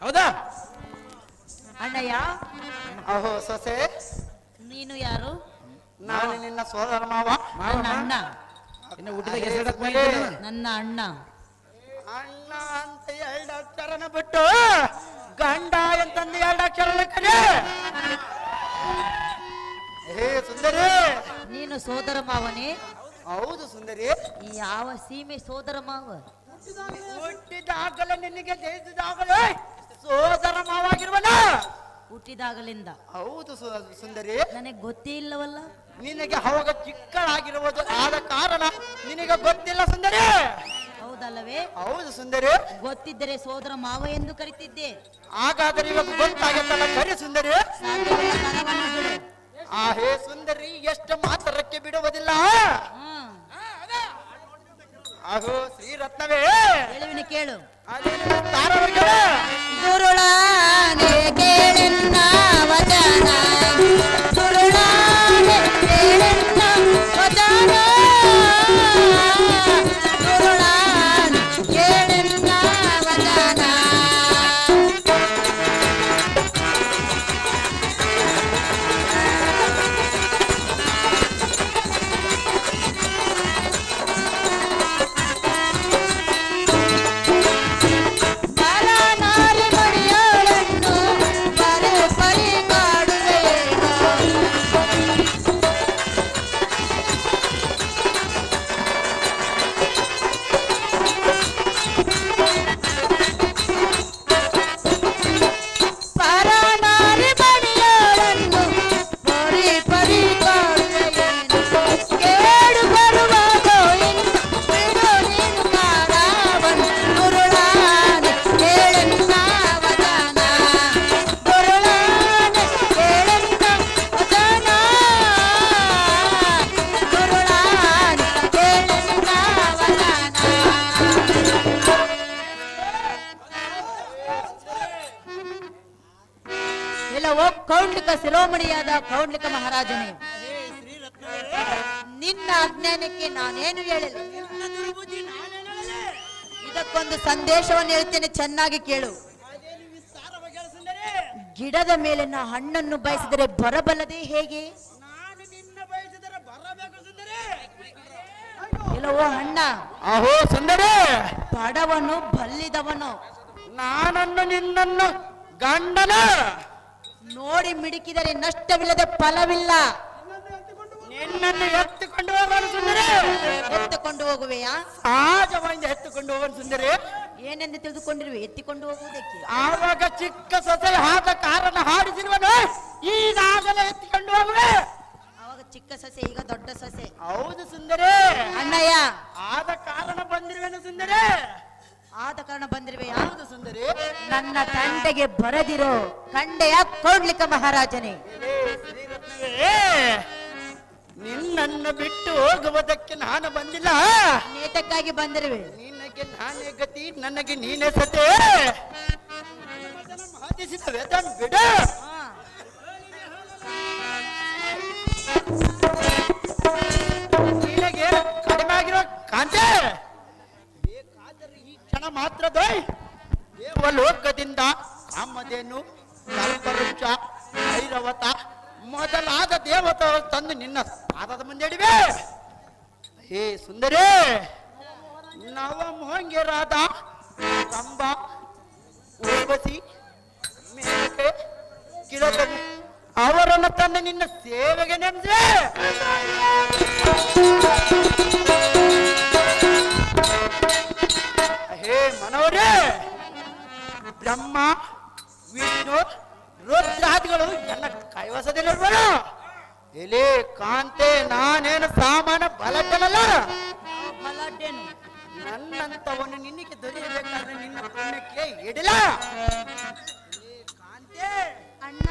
ಹೌದಾ ಅಣ್ಣಯ್ಯ? ಅಹೋ ಸೊಸೆ, ನೀನು ಯಾರು? ನಾನು ನಿನ್ನ ಸೋದರ ಮಾವ. ನನ್ನ ಅಣ್ಣ. ಇನ್ನು ಊಟದಾಗ ನನ್ನ ಅಣ್ಣ. ಅಣ್ಣ ಅಂತ ಎರಡು ಅಕ್ಷರನ ಬಿಟ್ಟು ಗಂಡ ಅಂತಂದು ಎರಡು ಅಕ್ಷರನ ಕರೆ. ಹೇ ಸುಂದರಿ, ನೀನು ಸೋದರ ಮಾವನೇ? ಹೌದು ಸುಂದರಿ. ಯಾವ ಸೀಮೆ ಸೋದರ ಮಾವ? ಹುಟ್ಟಿದಾಗಲೇ ನಿನಗೆ ಜಯಿಸಿದಾಗಲೇ ಸೋದರ ಮಾವ ಆಗಿರುವಲ್ಲ. ಹುಟ್ಟಿದಾಗಲಿಂದ? ಹೌದು ಸುಂದರಿ. ನನಗೆ ಗೊತ್ತೇ ಇಲ್ಲವಲ್ಲ. ನಿನಗೆ ಅವಾಗ ಚಿಕ್ಕಳಾಗಿರುವುದು ಆದ ಕಾರಣ ನಿನಗೆ ಗೊತ್ತಿಲ್ಲ ಸುಂದರಿ. ಹೌದಲ್ಲವೇ? ಹೌದು ಸುಂದರಿ. ಗೊತ್ತಿದ್ದರೆ ಸೋದರ ಮಾವ ಎಂದು ಕರಿತಿದ್ದೆ. ಹಾಗಾದರೆ ಇವಾಗ ಗೊತ್ತಾಗತ್ತಲ್ಲ, ಕರಿ ಸುಂದರಿ. ಸಾಧ್ಯವಿಲ್ಲ, ಕರವನ್ನು ಬಿಡು. ಆ ಹೇ ಸುಂದರಿ, ಎಷ್ಟು ಮಾತರಕ್ಕೆ ಬಿಡುವುದಿಲ್ಲ. ಆಹೋ ಶ್ರೀರತ್ನವೇ, ಹೇಳುವಿನ ಕೇಳು. ಅದೇನು ತಾರವರಿಗೆ ಗುರುಳಾನೆ ಕೇಳೆನ್ನ ವಚನ, ಗುರುಳಾನೆ ಕೇಳೆನ್ನ ವಚನ, ಗುರುಳಾನೆ ಕೇಳೆನ್ನ ವಚನ. ಬಾಲನಾರಿ ಮಡಿಯೋಳನ್ನು ಬರೆ ಪರಿ ಕಾಡುವೆಯೇನೋ. ಬಾಲನಾರಿ ಮಡಿಯೋಳನ್ನು ಬರೆ ಪರಿ ಕಾಡುವೆಯೇನೋ. ಕೇಡು ಬರುವುದೋ ಇನ್ನು ಬಿಡು ನೀನು ಕಾಡವನ್ನು. ಗುರುಳಾನೆ ಕೇಳೆನ್ನ ವಚನ, ಗುರುಳಾನೆ ಕೇಳೆನ್ನ ವಚನ, ಗುರುಳಾನೆ ಕೇಳೆನ್ನ ವಚನ. ಎಲ್ಲವೋ ಕೌಂಡ್ಲಿಕ ಶಿರೋಮಣಿಯಾದ ಕೌಂಡ್ಲಿಕ ಮಹಾರಾಜನೇ, ನಿನ್ನ ಅಜ್ಞಾನಕ್ಕೆ ನಾನೇನು ಹೇಳಲಿ. ಇದಕ್ಕೊಂದು ಸಂದೇಶವನ್ನು ಹೇಳ್ತೇನೆ, ಚೆನ್ನಾಗಿ ಕೇಳು. ಗಿಡದ ಮೇಲಿನ ಹಣ್ಣನ್ನು ಬಯಸಿದರೆ ಬರಬಲ್ಲದೆ ಹೇಗೆ? ಎಲ್ಲವೋ ಅಣ್ಣ, ಅಹೋ ಸುಂದರಿ, ಬಡವನು ಬಲ್ಲಿದವನು ನಾನನ್ನು ನಿನ್ನನ್ನು ಗಂಡನ ನೋಡಿ ಮಿಡುಕಿದರೆ ನಷ್ಟವಿಲ್ಲದೆ ಫಲವಿಲ್ಲ. ನಿನ್ನನ್ನು ಎತ್ತುಕೊಂಡು ಹೋಗೋನು ಸುಂದರಿ. ಎತ್ತುಕೊಂಡು ಹೋಗುವೆಯಾ? ಸಹಜವಾಗಿ ಎತ್ತುಕೊಂಡು ಹೋಗೋನು ಸುಂದರಿ. ಏನೆಂದು ತಿಳಿದುಕೊಂಡಿರುವೆ? ಎತ್ತಿಕೊಂಡು ಹೋಗುವುದಕ್ಕೆ. ಆವಾಗ ಚಿಕ್ಕ ಸೊಸೆ ಆದ ಕಾರಣ ಹಾಡಿಸಿರುವನು, ಈಗಾಗಲೇ ಎತ್ತಿಕೊಂಡು ಹೋಗುವೆ. ಅವಾಗ ಚಿಕ್ಕ ಸೊಸೆ, ಈಗ ದೊಡ್ಡ ಸೊಸೆ. ಹೌದು ಸುಂದರಿ. ಅಣ್ಣಯ್ಯ, ಆದ ಕಾರಣ ಬಂದಿರುವೆನು ಸುಂದರಿ. ಆದ ಕಾರಣ ಬಂದಿರುವೆಯಾ? ಹೌದು ಸುಂದರಿ. ನನ್ನ ತಂಟೆಗೆ ಬರದಿರೋ ಕಂಡೆಯ ಕೌಂಡ್ಲಿಕ ಮಹಾರಾಜನೇ. ಶ್ರೀರತ್ನವೇ, ನಿನ್ನನ್ನು ಬಿಟ್ಟು ಹೋಗುವುದಕ್ಕೆ ನಾನು ಬಂದಿಲ್ಲ. ನೇತಕ್ಕಾಗಿ ಬಂದಿರುವೆ. ನಿನಗೆ ನಾನೇ ಗತಿ, ನನಗೆ ನೀನೇ ಸತೆ. ಮಾತಿಸಿದ ವೇತನ ಬಿಡು. ನಿನಗೆ ಕಡಿಮೆ ಆಗಿರೋ ಕಾಂತೆ ಬೇಕಾದರೆ ಈ ಕ್ಷಣ ಮಾತ್ರ ದೇವಲೋಕದಿಂದ ಕಾಮಧೇನು, ಕಲ್ಪವೃಕ್ಷ, ಐರಾವತ ಮೊದಲಾದ ದೇವತೆಗಳು ತಂದು ನಿನ್ನ ಪಾದದ ಮುಂದೆ ಇಡಿವೆ. ಹೇ ಸುಂದರಿ, ನವಮೋಹಂಗ್ಯರಾದ ಕಂಬ, ಊರ್ವಶಿ, ಮೇನಕೆ, ಕಿರತನು ಅವರನ್ನು ತಂದು ನಿನ್ನ ಸೇವೆಗೆ ನೇಮಿಸಿದೆ. ಹೇ ಮನೋರೇ, ಬ್ರಹ್ಮ, ವಿಷ್ಣು, ರುದ್ರಾದಿಗಳು ನನ್ನ ಕೈವಸದಲ್ಲಿರುವಳು. ಎಲೆ ಕಾಂತೆ, ನಾನೇನು ಸಾಮಾನ್ಯ ಬಲಟ್ಟನಲ್ಲ. ಬಲಾಢ್ಯನು. ನನ್ನಂತವನು ನಿನಗೆ ದೊರೆಯಬೇಕಾದ್ರೆ ನಿನ್ನ ಪುಣ್ಯಕ್ಕೆ ಇಡಿಲ್ಲ. ಕಾಂತೆ, ಅಣ್ಣ,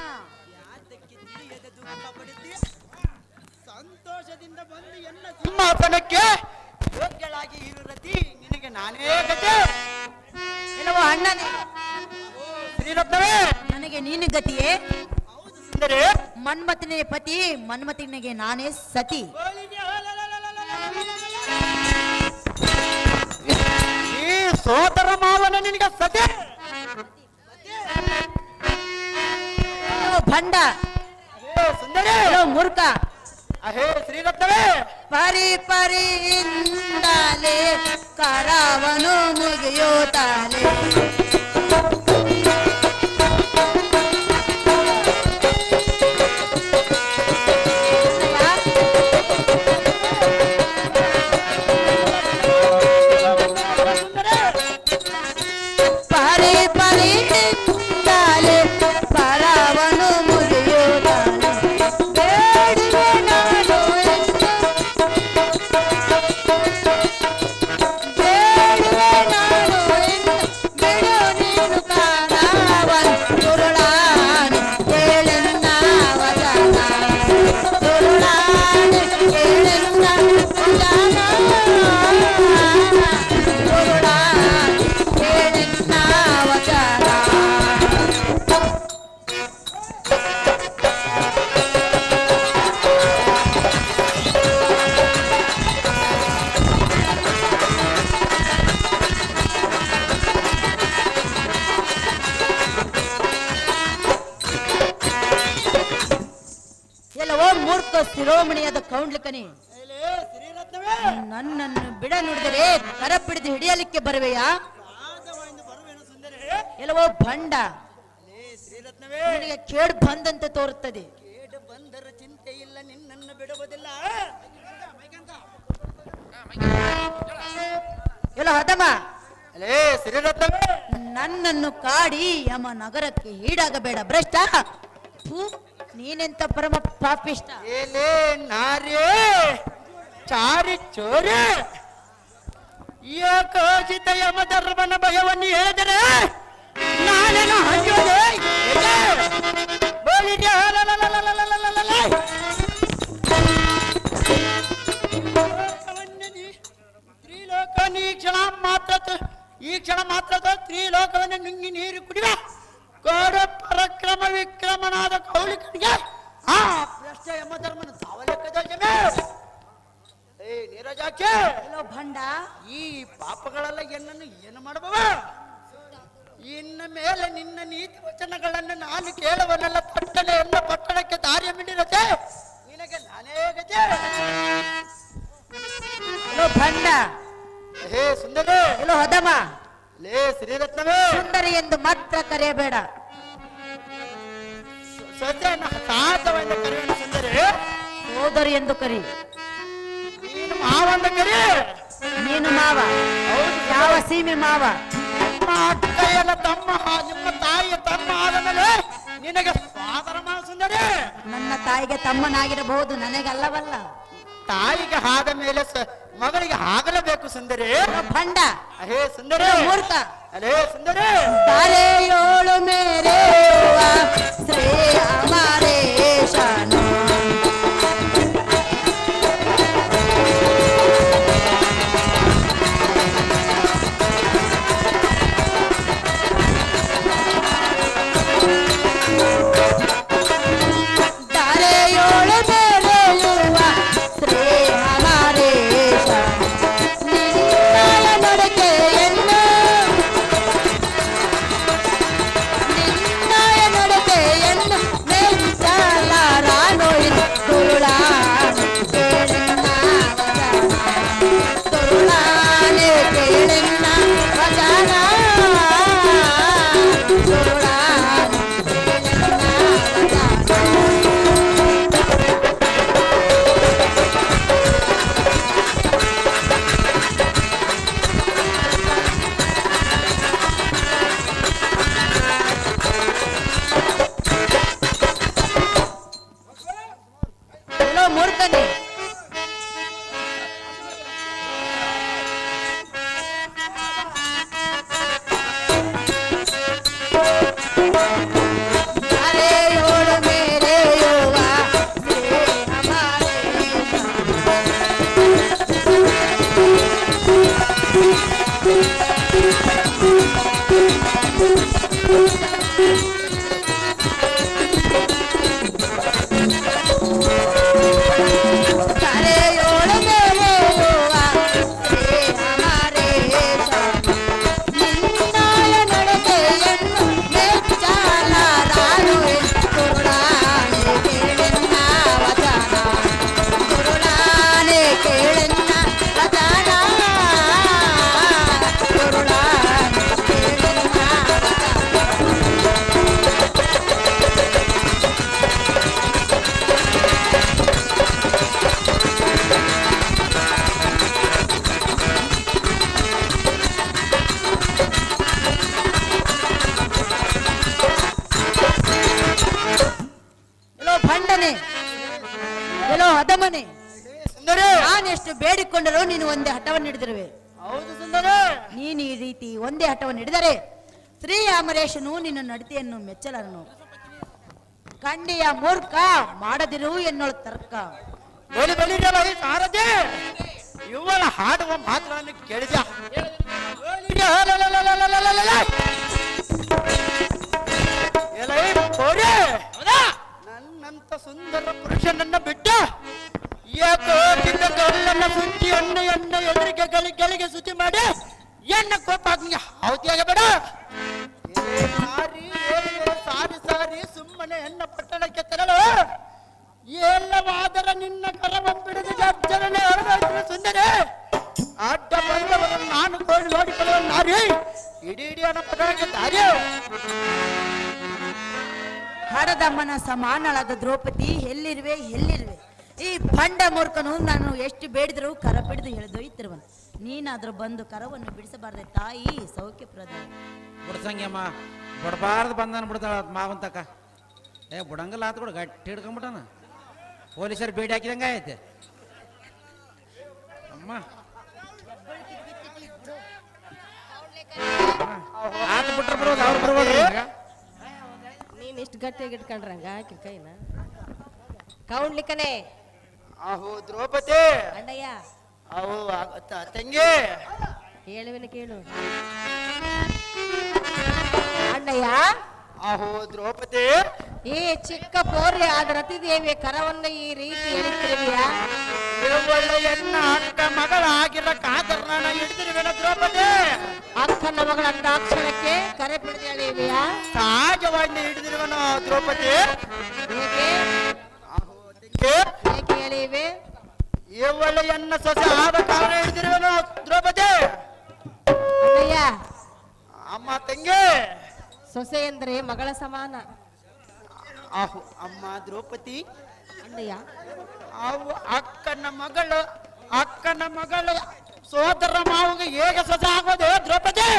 ಯಾತಕ್ಕೆ ತಿಳಿಯದ ದುಃಖ ಪಡಿಸಿ ಸಂತೋಷದಿಂದ ಬಂದು ಎನ್ನ ಸಿಂಹಾಸನಕ್ಕೆ ಯೋಗ್ಯಳಾಗಿ ಇರುರತಿ. ನಿನಗೆ ನಾನೇ ಗತಿ. ಎಲ್ಲವೋ ಅಣ್ಣನೇ, ಶ್ರೀರತ್ನವೇ, ನನಗೆ ನೀನು ಗತಿಯೇ? ಹೌದು ಸುಂದರಿ. ಮನ್ಮಥನೇ ಪತಿ, ಮನ್ಮಥನಿಗೆ ನಾನೇ ಸತಿ. ಈ ಸೋದರ ಮಾವನ ನಿನಗೆ ಸತಿ. ಭಂಡ, ಅಹೇ ಸುಂದರಿ, ಎಲ್ಲೋ ಮೂರ್ಖ, ಅಹೇ ಶ್ರೀರತ್ನವೇ, ಪರಿ ಪರಿಯಿಂದಲೇ ಕರವನು ಮುಗಿಯುತ್ತಾನೆ. ಪರಿ ಪರಿಯಿಂದಲೇ ಕರವನು ಮುಗಿಯುತ್ತಾನೆ. ಬೇಡಿದೆ ನಾನು ಬೇಡುವೆ ನಾನು ಎಂದು ಬಿಡು ನೀನು ಕಾಣವನ್ ತುರುಳಾನೆ ಕೇಳೆನ್ನ ವಚನ, ತುರುಳಾನೆ ಕೇಳೆನ್ನ ವಚನ, ತುರುಳಾನೆ ಕೇಳೆನ್ನ ವಚನ. ಎಲ್ಲವೋ ಮೂರ್ಖ ಶಿರೋಮಣಿಯಾದ ಕೌಂಡ್ಲಿಕನಿ, ಅಹೇ ಶ್ರೀರತ್ನವೇ, ನನ್ನನ್ನು ಬಿಡ ನುಡಿದರೆ ಕರ ಪಿಡಿದು ಹಿಡಿಯಲಿಕ್ಕೆ ಬರುವೆಯಾ? ಆದವರಿಂದ ಬರುವೆನು ಸುಂದರಿ. ಎಲ್ಲವೋ ಭಂಡ, ಅಹೇ ಶ್ರೀರತ್ನವೇ, ನಿನಗೆ ಕೇಡು ಬಂದಂತೆ ತೋರುತ್ತದೆ. ಕೇಡು ಬಂದರ ಚಿಂತೆ ಇಲ್ಲ, ನಿನ್ನನ್ನು ಬಿಡುವುದಿಲ್ಲ. ಎಲ್ಲೋ ಹದಮ, ಅಲೇ ಶ್ರೀರತ್ನವೇ, ನನ್ನನ್ನು ಕಾಡಿ ಯಮ ನಗರಕ್ಕೆ ಈಡಾಗಬೇಡ ಭ್ರಷ್ಟ. ಥು, ನೀನೆಂತ ಪರಮ ಪಾಪಿಷ್ಟ. ಏಲೇ ನಾರ್ಯೇ ಚಾರಿ ಚೋರೆ, ಯಾಕೋಚಿತ ಯಮ ಧರ್ಮನ ಭಯವನ್ನು ಹೇಳಿದರೆ ನಾನೇನು ಹಂಚೋದೆ? ಈ ಕ್ಷಣ ಮಾತ್ರ ತ್ರಿಲೋಕವನ್ನು ನುಂಗಿ ನೀರು ಕುಡಿವ ಕೋಡ ಪರಕ್ರಮ ವಿಕ್ರಮನಾದ ಕೌಲಿಕನಿಗೆ ಆ ಭ್ರಷ್ಟ ಯಮಧರ್ಮನ ಸಾವಲೆಕ್ಕದಲ್ಲಿ ಏ ನೀರಜಾಕ್ಷಿ, ಎಲ್ಲೋ ಭಂಡ, ಈ ಪಾಪಗಳೆಲ್ಲ ಏನನ್ನು ಏನು ಮಾಡಬವ? ಇನ್ನು ಮೇಲೆ ನಿನ್ನ ನೀತಿ ವಚನಗಳನ್ನು ನಾನು ಕೇಳುವನೆಲ್ಲ ಪಟ್ಟಣೆ ಎಲ್ಲ ಪಟ್ಟಣಕ್ಕೆ ದಾರಿಯ ಮಿಡಿರತೆ ನಿನಗೆ ನಾನೇ ಗತಿ. ಎಲ್ಲೋ ಭಂಡ, ಹೇ ಸುಂದರಿ, ಎಲ್ಲೋ ಹದಮ, ಲೇ ಶ್ರೀರತ್ನವೇ, ಸುಂದರಿ ಎಂದು ಮಾತ್ರ ಕರೆಯಬೇಡ. ಸತ್ಯನ ಸಾಧವೆಂದು ಕರೆಯುವ ಸುಂದರಿ, ಸೋದರಿ ಎಂದು ಕರಿ. ನೀನು ಮಾವಂದ ಕರಿ. ನೀನು ಮಾವ, ಯಾವ ಸೀಮೆ ಮಾವ? ನಿಮ್ಮ ಅಕ್ಕಯ್ಯನ ತಮ್ಮ, ನಿಮ್ಮ ತಾಯಿಯ ತಮ್ಮ ಆದ ಮೇಲೆ ನಿನಗೆ ಸ್ವಾದರ ಮಾವ ಸುಂದರಿ. ನನ್ನ ತಾಯಿಗೆ ತಮ್ಮನಾಗಿರಬಹುದು, ನನಗಲ್ಲವಲ್ಲ. ತಾಯಿಗೆ ಆದ ಮೇಲೆ ಮಗಳಿಗೆ ಆಗಲೇಬೇಕು ಸುಂದರಿ. ಎಲ್ಲೋ ಭಂಡ, ಅಹೇ ಸುಂದರಿ, ಎಲ್ಲೋ ಮೂರ್ಖ, ಅಲೇ ಸುಂದರಿ, ತಾರೆಯೋಳು ಮೇರೆಯುವ ಶ್ರೀ ಅಮರೇಶನು. ತಾರೆಯೋಳು ಮೇರೆಯುವ ಶ್ರೀ ಅಮರೇಶನು. ನಿನ್ನಯ ನಡತೆಯನ್ನು ನಿನ್ನಯ ನಡತೆಯನ್ನು ಮೆಚ್ಚಲಾರನು ತುರುಳಾನೆ ಕೇಳೆನ್ನ ವಚನ, ತುರುಳಾನೆ ಕೇಳೆನ್ನ ವಚನ, ತುರುಳಾನೆ ಕೇಳೆನ್ನ ವಚನ. ಎಲ್ಲೋ ಮೂರ್ಖನೇ, ತಾರೆಯೋಳು ಮೇರೆಯುವ ಶ್ರೀ ಅಮರೇಶನು. ತಾರೆಯೋಳು ಮೇರೆಯುವ ಶ್ರೀ ಅಮರೇಶನು. ನಿನ್ನಯ ನಡತೆಯನ್ನು ಮೆಚ್ಚಲಾರನು ತುರುಳಾನೆ ಹೇಳೋ ಅಧಮನೆ, ಸುಂದರಿ ನಾನೆಷ್ಟು ಬೇಡಿಕೊಂಡರೂ ನೀನು ಒಂದೇ ಹಠವನ್ನು ಹಿಡಿದಿರುವೆ. ಹೌದು ಸುಂದರಿ. ನೀನು ಈ ರೀತಿ ಒಂದೇ ಹಠವನ್ನು ಹಿಡಿದರೆ ಶ್ರೀ ಅಮರೇಶನು ನಿನ್ನ ನಡತೆಯನ್ನು ಮೆಚ್ಚಲನು. ಕಂಡಿಯ ಮೂರ್ಖ ಮಾಡದಿರು ಎನ್ನೋಳು ತರ್ಕ. ಬಲಿ ಬಲಿರಲ್ಲ ಈ ಸಾರಥಿ, ಇವಳ ಹಾಡುವ ಮಾತುಗಳನ್ನು ಕೇಳಿದ ನನ್ನಂತ ಸುಂದರ ಪುರುಷನನ್ನ ಬಿಟ್ಟು ಯಾಕೋ ನಿನ್ನ ಗಲ್ಲನ್ನ ಸುತ್ತಿ ಎಣ್ಣೆ ಎದುರಿಗೆ ಗಳಿಗೆ ಶುಚಿ ಮಾಡಿ ಎಣ್ಣ ಕೋಪ ಹೌದಿಯಾಗಬೇಡ. ಸಾರಿ ಸಾರಿ ಸುಮ್ಮನೆ ಹೆಣ್ಣ ಪಟ್ಟಣಕ್ಕೆ ತೆರಳು. ಎಲ್ಲವಾದರೆ ನಿನ್ನ ಕರವಂಬಿಡಿದ ಜರ್ಜನೆ ಹೊರಗಾಯ್ತು ಸುಂದರಿ. ಅಡ್ಡ ಬಂದವರನ್ನು ನಾನು ಕೋಳಿ ನೋಡಿಕೊಳ್ಳುವ ನಾರಿ ಇಡೀ ಅನ್ನ ಪಟ್ಟಣಕ್ಕೆ ದಾರಿ. ಹಡದಮ್ಮನ ಸಮಾನಳಾದ ದ್ರೌಪದಿ ಎಲ್ಲಿರುವೆ ಎಲ್ಲಿರುವೆ? ಈ ಭಂಡ ಮೂರ್ಖನು ನಾನು ಎಷ್ಟು ಬೇಡಿದರೂ ಕರ ಬಿಡಿದು ಎಳೆದೊಯ್ತಿರುವನು. ನೀನಾದ್ರೂ ಬಂದು ಕರವನ್ನು ಬಿಡಿಸಬಾರ್ದೆ ತಾಯಿ ಸೌಖ್ಯಪ್ರದ. ಬಿಡ್ಸಂಗ್ಯಮ್ಮ ಬಿಡಬಾರ್ದು ಬಂದಾನ ಬಿಡ್ತಾಳ ಮಾವಂತಕ್ಕ. ಬಿಡಂಗಲ್ಲ ಆತ ಕೂಡ ಗಟ್ಟಿ ಹಿಡ್ಕೊಂಬಿಟ್ಟಾನ. ಪೊಲೀಸರು ಬೇಡಿ ಹಾಕಿದಂಗ ಐತೆ ಅಮ್ಮ. ಆತ ಬಿಟ್ರೆ ಬರೋದು ಅವ್ರು ಬರ್ಬೋದು. ನೀನ್ ಇಷ್ಟು ಗಟ್ಟಿಯಾಗಿ ಇಟ್ಕೊಂಡ್ರಂಗ ಆಕಿ ಕೈನ ಕೌಂಡ್ಲಿಕ್ಕನೆ. ಅಹೋ ದ್ರೌಪದಿ ಅಣ್ಣಯ್ಯ ಅವು ತಂಗಿ ಹೇಳುವಿನ ಕೇಳು ಅಣ್ಣಯ್ಯ. ಅಹೋ ದ್ರೌಪದಿ, ಈ ಚಿಕ್ಕ ಪೋರ್ಯ ಆದ ರತಿದೇವಿಯ ಕರವನ್ನು ಈ ರೀತಿ ಎಳಿತಿರುವಿಯಾ? ಎನ್ನ ಅಕ್ಕ ಮಗಳಾಗಿರೋ ಕಾದರ್ನ ಹಿಡಿದಿರುವೆನ ದ್ರೌಪದಿ. ಅಕ್ಕನ ಮಗಳ ಅಂದಾಕ್ಷರಕ್ಕೆ ಕರೆ ಬಿಡದೆ ಎಳೆಯುವಿಯಾ? ಸಹಜವಾಗಿ ಹಿಡಿದಿರುವನು ದ್ರೌಪದಿ. ಹೇಗೆ ಏಕೆ ಎಳೆಯುವೆ? ಇವಳ ಎನ್ನ ಸೊಸೆ ಆದ ಕಾರಣ ಹಿಡಿದಿರುವನು ದ್ರೌಪದಿ. ಅಣ್ಣಯ್ಯ, ಅಮ್ಮ ತಂಗಿ, ಸೊಸೆ ಎಂದ್ರೆ ಮಗಳ ಸಮಾನ. ಅಹೋ ಅಮ್ಮ ದ್ರೌಪದಿ, ಅಣ್ಣಯ್ಯ ಅವು ಅಕ್ಕನ ಮಗಳು ಸೋದರ ಮಾವಿಗೆ ಹೇಗೆ ಸೊಸೆ ಆಗೋದು ದ್ರೌಪದಿ?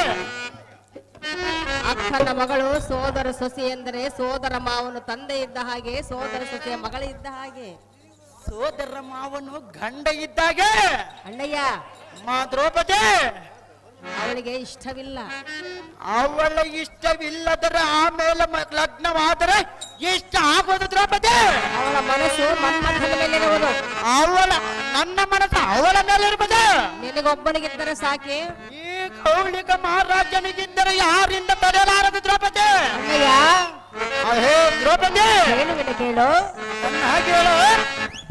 ಅಕ್ಕನ ಮಗಳು ಸೋದರ ಸೊಸೆ ಎಂದರೆ ಸೋದರ ಮಾವನು ತಂದೆ ಇದ್ದ ಹಾಗೆ, ಸೋದರ ಸೊಸೆಯ ಮಗಳು ಇದ್ದ ಹಾಗೆ. ಸೋದರ ಮಾವನು ಗಂಡ ಇದ್ದಾಗೆ ಅಣ್ಣಯ್ಯ, ಅಮ್ಮ ದ್ರೌಪದಿ, ಅವಳಿಗೆ ಇಷ್ಟವಿಲ್ಲ. ಅವಳ ಇಷ್ಟವಿಲ್ಲದರೆ ಆಮೇಲೆ ಲಗ್ನವಾದರೆ ಇಷ್ಟ ಆಗೋದು ದ್ರೌಪದಿ. ಅವಳ ಮನಸ್ಸು ಮನ್ಮಥನ ಮೇಲಿರುವುದು. ನನ್ನ ಮನಸ್ಸು ಅವಳ ಮೇಲೆ ಇರ್ಬೋದು. ನಿನಗೊಬ್ಬನಿಗಿದ್ದರೆ ಸಾಕೆ. ಈ ಕೌಳಿಕ ಮಹಾರಾಜನಿಗಿದ್ದರೆ ಯಾರಿಂದ ತಡೆಯಲಾರದು ದ್ರೌಪದಿ. ಅಣ್ಣಯ್ಯ, ಹೇ ದ್ರೌಪದಿ, ಹೇಳುವಿನ ಕೇಳು. ನನ್ನ ಹಾಗೆ ಹೇಳು.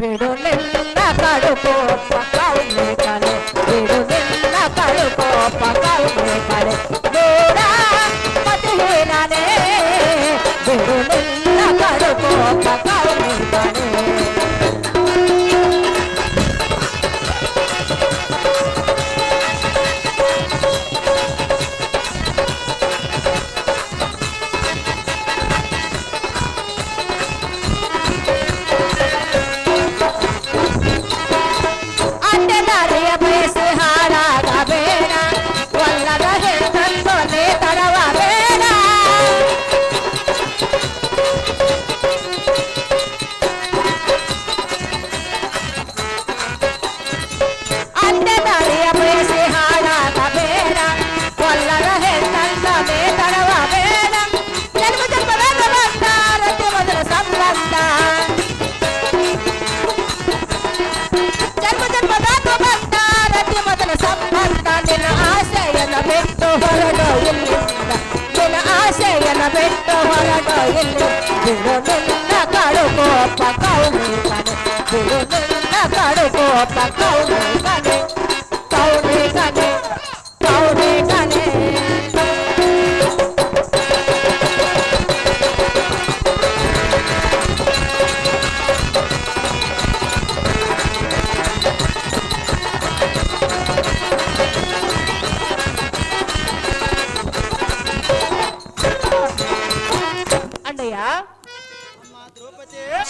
ಬಿಡು ನಿನ್ನ ಕಡುಕೋಪ ಕೌನೆ ಕಲೆ, ಬಿಡು ನಿನ್ನ ಕಡುಕೋಪ ಕೌನೆ ಕಲೆ, ಬೇಡ ಮತ್ತೆ ನಾನೇ, ಬಿಡು ನಿನ್ನ ಕಡುಕೋಪ ಕೌನೆ ಕಲೆ. ಬಿಟ್ಟು ಹೊರಟು ಇಲ್ಲಿ ಬಿಡು ನಿನ್ನ ಕಡುಕೋಪ ಕೌನೆ ಕನೆ, ಬಿಡು ನಿನ್ನ ಕಡುಕೋಪ ಕೌನೆ ಕನೆ, ಕೌನೆ ಕನೆ, ಕೌನೆ ಕನೆ.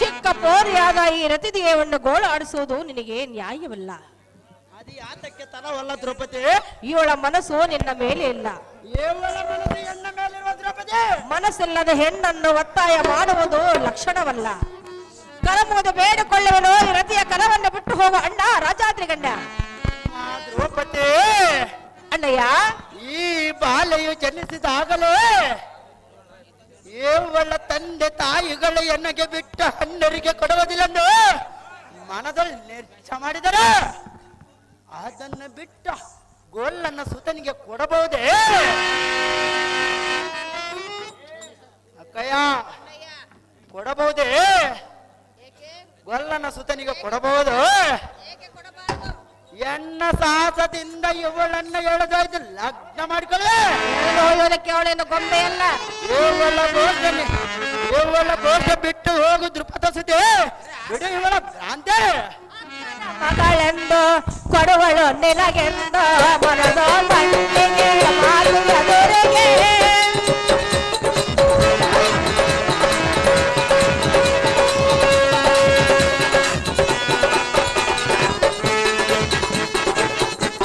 ಚಿಕ್ಕ ಪೋರಿಯಾದ ಈ ರತಿದೇವನ್ನು ಗೋಳಾಡಿಸುವುದು ನಿನಗೆ ನ್ಯಾಯವಲ್ಲ. ಅದು ಯಾತಕ್ಕೆ ತರವಲ್ಲ ದ್ರೌಪದಿ? ಇವಳ ಮನಸ್ಸು ನಿನ್ನ ಮೇಲೆ ಇಲ್ಲ. ಇವಳ ಮನಸ್ಸು ಹೆಣ್ಣ ಮೇಲಿರುವ ದ್ರೌಪದಿ. ಮನಸ್ಸಿಲ್ಲದ ಹೆಣ್ಣನ್ನು ಒತ್ತಾಯ ಮಾಡುವುದು ಲಕ್ಷಣವಲ್ಲ. ಕರಮುವುದು ಬೇಡಿಕೊಳ್ಳುವನು ಈ ರತಿಯ ಕರವನ್ನು ಬಿಟ್ಟು ಹೋಗುವ ಅಣ್ಣ ರಾಜಾದ್ರಿ ಗಂಡ. ದ್ರೌಪದಿ, ಅಣ್ಣಯ್ಯ, ಈ ಬಾಲೆಯು ಜನಿಸಿದಾಗಲೇ ಏವಳ ತಂದೆ ತಾಯಿಗಳು ಎನ್ನಗೆ ಬಿಟ್ಟ ಹಣ್ಣರಿಗೆ ಕೊಡುವುದಿല്ലെಂದು ಮನದಲ್ಲಿ ನಿರ್ಚ ಮಾಡಿದರೆ ಅದನ್ನು ಬಿಟ್ಟ ಗೋಲನ್ನ ಸುತನಿಗೆ ಕೊಡಬಹುದೇ? ಅಕ್ಕಯ್ಯ, ಕೊಡಬಹುದೇ? ಗೊಲ್ಲನ ಸುತನಿಗೆ ಕೊಡಬಹುದು? ಎನ್ನ ಸಾಹಸದಿಂದ ಇವಳನ್ನ ಎಳೆದೊಯ್ದು ಲಗ್ನ ಮಾಡಿಕೊಳ್ಳೆ. ಒಯ್ಯೋದಕ್ಕೆ ಅವಳೇನು ಗೊಂಬೆ ಅಲ್ಲ. ಇವಳ ಗೋಷ ಬಿಟ್ಟು ಹೋಗು ದೃಪದ ಸುದ್ದಿ ಬಿಡು ಇವಳ ಭ್ರಾಂತಿ. ಮಗಳೆಂದು ಕೊಡುವಳು ನಿನಗೆಂದು ಮನದ ಮಣ್ಣಿಗೆ ಮಾರುವ ದೊರೆಗೆ.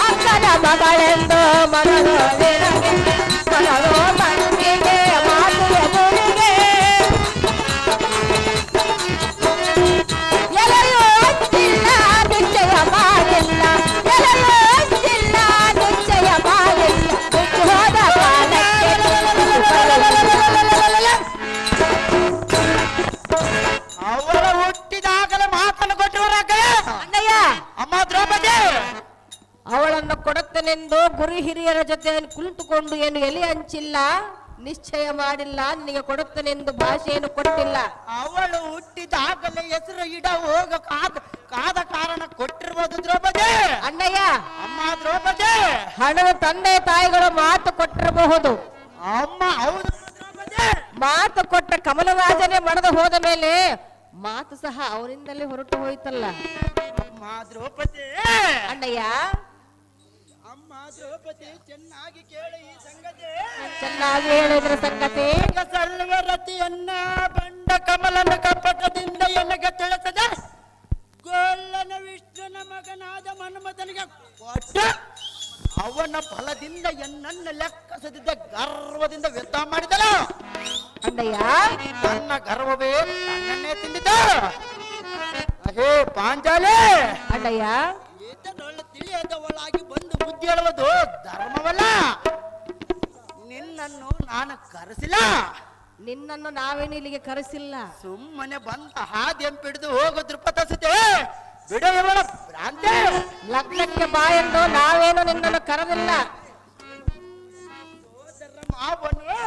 ಅಕ್ಕನ ಮಗಳೆಂದು ಮನದ ನಿನಗೆ ಮನದ ಮಣ್ಣಿಗೆ ಮಾರುವ ದೊರೆಗೆ. ಎಲೆಯೋ ಹಚ್ಚಿಲ್ಲ ನಿಶ್ಚಯ ಮಾಡಿಲ್ಲ, ಎಲೆಯೋ ಹಚ್ಚಿಲ್ಲ ನಿಶ್ಚಯ ಮಾಡಿಲ್ಲ, ಬಿಟ್ಟು ಹೋದ ಅವಳ ಹುಟ್ಟಿದಾಗಲೇ ಮಾತನ್ನು ಕೊಟ್ಟವರಾಗ ಅಣ್ಣಯ್ಯ. ಅಮ್ಮ ದ್ರೌಪದಿ, ಅವಳನ್ನು ಕೊಡುತ್ತನೆಂದು ಗುರು ಹಿರಿಯರ ಜೊತೆ ಕುಳಿತುಕೊಂಡು ಏನು ಎಲೆ ಹಂಚಿಲ್ಲ, ನಿಶ್ಚಯ ಮಾಡಿಲ್ಲ, ನಿನಗೆ ಕೊಡುತ್ತನೆಂದು ಭಾಷೆಯನ್ನು ಕೊಟ್ಟಿಲ್ಲ. ಅವಳು ಹುಟ್ಟಿದಾಗಲೇ ಹೆಸರು ಇಡ ಹೋಗ ಕಾದ ಕಾರಣ ಕೊಟ್ಟಿರ್ಬೋದು ದ್ರೌಪದಿ. ಅಣ್ಣಯ್ಯ, ಅಮ್ಮ ದ್ರೌಪದಿ, ಹಣದ ತಂದೆ ತಾಯಿಗಳು ಮಾತು ಕೊಟ್ಟಿರಬಹುದು. ಅಮ್ಮ ಹೌದು ದ್ರೌಪದಿ. ಮಾತು ಕೊಟ್ಟ ಕಮಲರಾಜನೇ ಮಣದ ಹೋದ ಮೇಲೆ ಮಾತು ಸಹ ಅವರಿಂದಲೇ ಹೊರಟು ಹೋಯ್ತಲ್ಲ. ಅಮ್ಮ ದ್ರೌಪದಿ, ಅಣ್ಣಯ್ಯ, ಅಮ್ಮ ದ್ರೌಪದಿ, ಚೆನ್ನಾಗಿ ಕೇಳಿ ಈ ಸಂಗತಿ. ಚೆನ್ನಾಗಿ ಹೇಳಿದ್ರ ಸಂಗತಿ. ಸರ್ವರತಿಯನ್ನ ಬಂಡ ಕಮಲನ ಕಪಟದಿಂದ ಎನಗೆ ತಿಳಿಸದೆ ಗೋಲ್ಲನ ವಿಷ್ಣುನ ಮಗನಾದ ಮನ್ಮಥನಿಗೆ ಕೊಟ್ಟು ಅವನ ಫಲದಿಂದ ಎನ್ನನ್ನು ಲೆಕ್ಕಿಸದಿದ್ದ ಗರ್ವದಿಂದ ವ್ಯರ್ಥ ಮಾಡಿದಳ. ಅಣ್ಣಯ್ಯ, ನನ್ನ ಗರ್ವವೇ ನನ್ನನ್ನೇ ತಿಂದಿದ್ದ. ಅದೇ ಪಾಂಚಾಲಿ, ಅಣ್ಣಯ್ಯ, ಈತನೊಳ್ಳೆ ತಿಳಿಯದವಳಾಗಿ ಬಂದು ಬುದ್ಧಿ ಹೇಳುವುದು ಧರ್ಮವಲ್ಲ. ನಿನ್ನನ್ನು ನಾನು ಕರೆಸಿಲ್ಲ, ನಿನ್ನನ್ನು ನಾವೇನು ಇಲ್ಲಿಗೆ ಕರೆಸಿಲ್ಲ. ಸುಮ್ಮನೆ ಬಂದ ಹಾದಿಯಂಪಿಡಿದು ಹೋಗೋ ದೃಪತಸತೆ ಬಿಡು ಇವಳ ಭ್ರಾಂತಿ. ಲಗ್ನಕ್ಕೆ ಬಾ ಎಂದು ನಾವೇನು ನಿನ್ನನ್ನು ಕರೆದಿಲ್ಲ. ಮಾವನು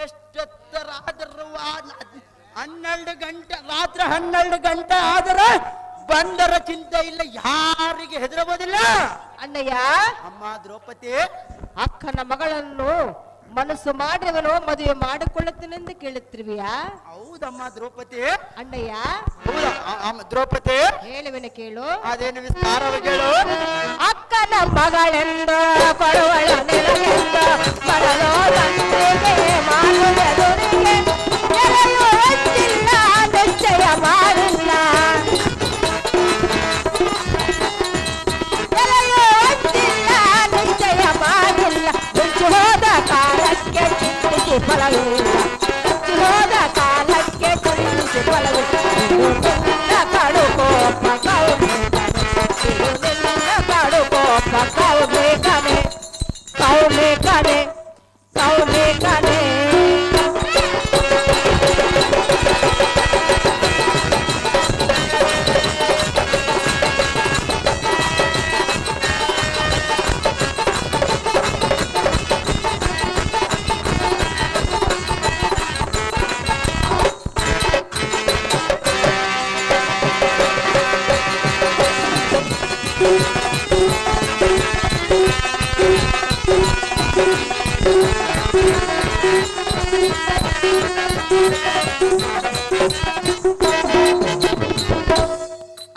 ಎಷ್ಟೊತ್ತರಾದರೂ 12 ಗಂಟೆ ರಾತ್ರಿ 12 ಗಂಟೆ ಆದರೆ ಬಂದರ ಚಿಂತೆ ಇಲ್ಲ, ಯಾರಿಗೆ ಹೆದರಬಹುದಿಲ್ಲ. ಅಣ್ಣಯ್ಯ, ಅಮ್ಮ ದ್ರೌಪದಿ, ಅಕ್ಕನ ಮಗಳನ್ನು ಮನಸ್ಸು ಮಾಡಿದವನು ಮದುವೆ ಮಾಡಿಕೊಳ್ಳುತ್ತೇನೆಂದು ಕೇಳುತ್ತಿರುವಿಯಾ? ಹೌದಮ್ಮ ದ್ರೌಪದಿ. ಅಣ್ಣಯ್ಯ, ಹೌದಾ ದ್ರೌಪದಿ? ಹೇಳುವೆನು ಕೇಳು. ಅದೇನು ವಿಸ್ತಾರವಾಗಿ ಹೇಳು. ಅಕ್ಕನ ಮಗಳೆಂದು ಕೊಡುವಳು ನಿನಗೆಂದು ಮನದೋ ತಂದೆಗೆ ಮಾಡುವ ದುರಿಗೆ. ಎಲೆಯೂ ಹಚ್ಚಿಲ್ಲ ನಿಶ್ಚಯ ಮಾಡಿಲ್ಲ, ಎಲೆಯೂ ಹಚ್ಚಿಲ್ಲ ನಿಶ್ಚಯ ಮಾಡಿಲ್ಲ, ಬಿಟ್ಟು ಹೋದ ಕಾಲಕ್ಕೆ ಚಿಂತಿಸಿ ಫಲವಿಲ್ಲ, ಬಿಟ್ಟು ಹೋದ ಕಾಲಕ್ಕೆ ಚಿಂತಿಸಿ ಫಲವಿಲ್ಲ. ಕಡು ಕೋಪ ಕಡು ಕೋಪ ಕೌಲೆ ಕನೆ ಕೌಲೆ ಕನೆ ಕೌಲೆ ಕನೆ.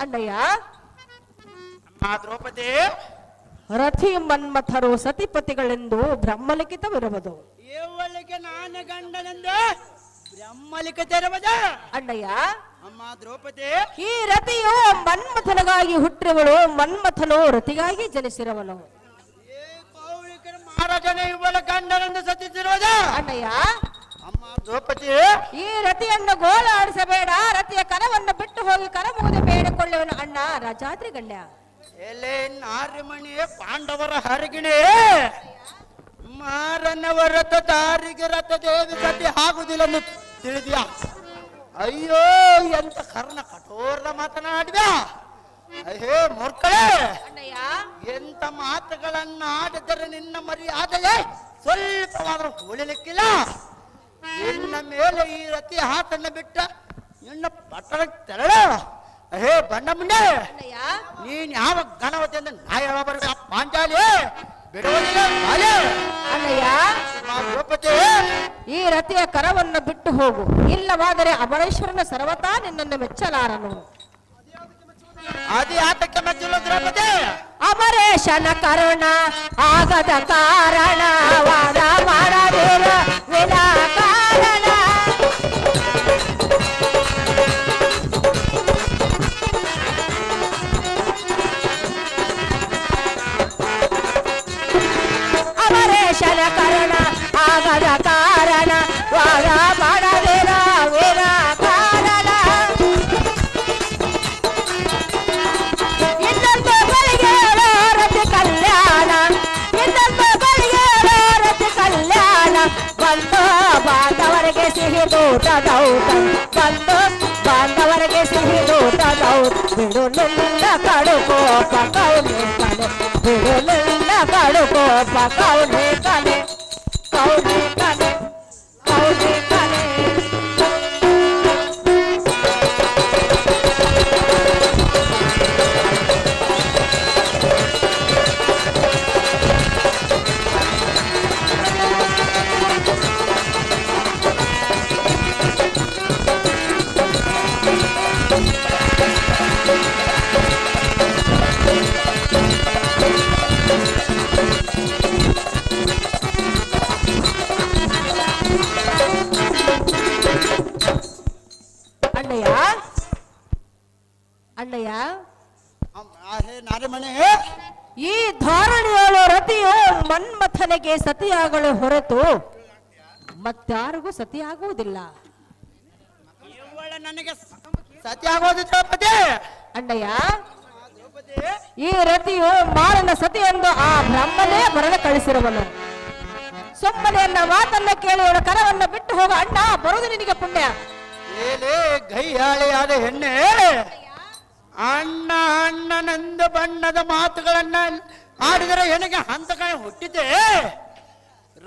ಅಣ್ಣಯ್ಯ, ಅಮ್ಮ ದ್ರೌಪದಿ, ರಥಿ ಮನ್ಮಥರು ಸತಿಪತಿಗಳೆಂದು ಬ್ರಹ್ಮಲಿಖಿತವಿರುವುದು. ಇವಳಿಗೆ ನಾನು ಗಂಡನೆಂದು ಬ್ರಹ್ಮಲಿಕ ತೆರವದ. ಅಣ್ಣಯ್ಯ, ಅಮ್ಮ ದ್ರೌಪದಿ, ಈ ರತಿಯು ಮನ್ಮಥನಿಗಾಗಿ ಹುಟ್ಟಿರುವಳು, ಮನ್ಮಥನು ರತಿಗಾಗಿ ಜನಿಸಿರುವನು. ಮಹಾರಾಜನೇ ಇವಳ ಗಂಡನೆಂದು ಸತಿಸಿರುವುದ. ಅಣ್ಣಯ್ಯ, ಅಮ್ಮ ದ್ರೌಪದಿ, ಈ ರತಿಯನ್ನು ಗೋಳಾಡಿಸಬೇಡ, ರತಿಯ ಕನವನ್ನು ಬಿಟ್ಟು ಹೋಗಿ ಕರ ಮುಗಿದು ಬೇಡಿಕೊಳ್ಳುವನು ಅಣ್ಣ ರಾಜಾದ್ರಿ ಗಣ್ಯ. ಎಲೆ ನಾರಿಮಣಿ ಪಾಂಡವರ ಹರಗಿಣಿ ಮಾರನವ ರಥ ದಾರಿಗೆ ರಥ ದೇವಿ ಸತಿ ಆಗುದಿಲ್ಲ ತಿಳಿದ್ಯಾ? ಅಯ್ಯೋ ಎಂತ ಕರ್ಣ ಕಠೋರದ ಮಾತನಾಡಿದ್ಯಾ? ಅಯ್ಯೇ ಮೂರ್ಖಳೇ, ಅಣ್ಣಯ್ಯ ಎಂತ ಮಾತುಗಳನ್ನ ಆಡಿದರೆ ನಿನ್ನ ಮರ್ಯಾದೆಯೇ ಸ್ವಲ್ಪವಾದರೂ ಉಳಿಲಿಕ್ಕಿಲ್ಲ. ನಿನ್ನ ಮೇಲೆ ಈ ರತಿ ಹಾತನ್ನ ಬಿಟ್ಟ ನಿನ್ನ ಪಟ್ಟಣಕ್ಕೆ ತೆರಳ. ಅಹೇ ಬಣ್ಣ ಮುಂಡೆ, ಅಣ್ಣಯ್ಯ ನೀನ್ ಯಾವ ಘನವತಿಯಿಂದ ನಾ ಯಾವ ಬರಬೇಕ ಪಾಂಚಾಲಿ ಬಿಡುವುದಿಲ್ಲ. ಅಣ್ಣಯ್ಯ ದ್ರೌಪದಿ, ಈ ರತಿಯ ಕರವನ್ನು ಬಿಟ್ಟು ಹೋಗು, ಇಲ್ಲವಾದರೆ ಅಮರೇಶ್ವರನ ಸರ್ವತಾ ನಿನ್ನನ್ನು ಮೆಚ್ಚಲಾರನು. ಅದೇ ಆತಕ್ಕೆ ಮೆಚ್ಚಲು ದ್ರೌಪದಿ. ಅಮರೇಶನ ಕರುಣ ಆಗದ ಕಾರಣ ವಾದ ಮಾಡದಿರ ವಿನಾಕಾರಣ. ಅಮರೇಶನ ಕರುಣ ಆಗದ ಕಾರಣ ವಾದ ಮಾಡದಿರ ವಿನಾಕಾರಣ. ಇನ್ನೊಂದು ಗಳಿಗೆ ರತಿ ಕಲ್ಯಾಣ, ಇನ್ನೊಂದು ಗಳಿಗೆ ರತಿ ಕಲ್ಯಾಣ. ಬಂದು ಬಾಂಧವರಿಗೆ ಸಿಹಿ ದೂತ ದೌತ, ಬಂದು ಬಾಂಧವರಿಗೆ ಸಿಹಿ ದೂತ ದೌತ. ಬಿಡುಲಿಲ್ಲ ಕಡುಕೋಪ ಕೌನೆ ಕಲೆ, ಬಿಡುಲಿಲ್ಲ ಕಡುಕೋಪ ಕೌನೆ ಕಲೆ, ಕೌನೆ ಕಲೆ, ಕೌನೆ ಕಲೆ. ಅಣ್ಣಯ್ಯ ಅಣ್ಣಯ್ಯ, ನಾರಿಮಣಿ, ಈ ಧಾರಣೆಯಳು ರತಿಯು ಮನ್ಮಥನಿಗೆ ಸತಿಯಾಗಲು ಹೊರತು ಮತ್ತಾರಿಗೂ ಸತಿಯಾಗುವುದಿಲ್ಲ. ಇವಳ ನನಗೆ ಸತ್ಯ ಆಗೋದು ದ್ರೌಪದಿ. ಅಣ್ಣಯ್ಯ, ಈ ರತಿಯು ಮಾರನ ಸತಿ ಎಂದು ಆ ಬ್ರಹ್ಮನೇ ಬರಲು ಕಳಿಸಿರುವನು. ಸುಮ್ಮನೆ ನನ್ನ ಮಾತನ್ನ ಕೇಳಿ ಅವಳ ಕರವನ್ನು ಬಿಟ್ಟು ಹೋಗ ಅಣ್ಣ, ಬರುವುದು ನಿನಗೆ ಪುಣ್ಯ. ಏಲೇ ಗೈಯಾಳೆಯಾದ ಹೆಣ್ಣೆ, ಅಣ್ಣ ಅಣ್ಣನೆಂದು ಬಣ್ಣದ ಮಾತುಗಳನ್ನ ಆಡಿದರೆ ಹೆಣ್ಣಿಗೆ ಹಂತಕಾಯ ಹುಟ್ಟಿದೆ.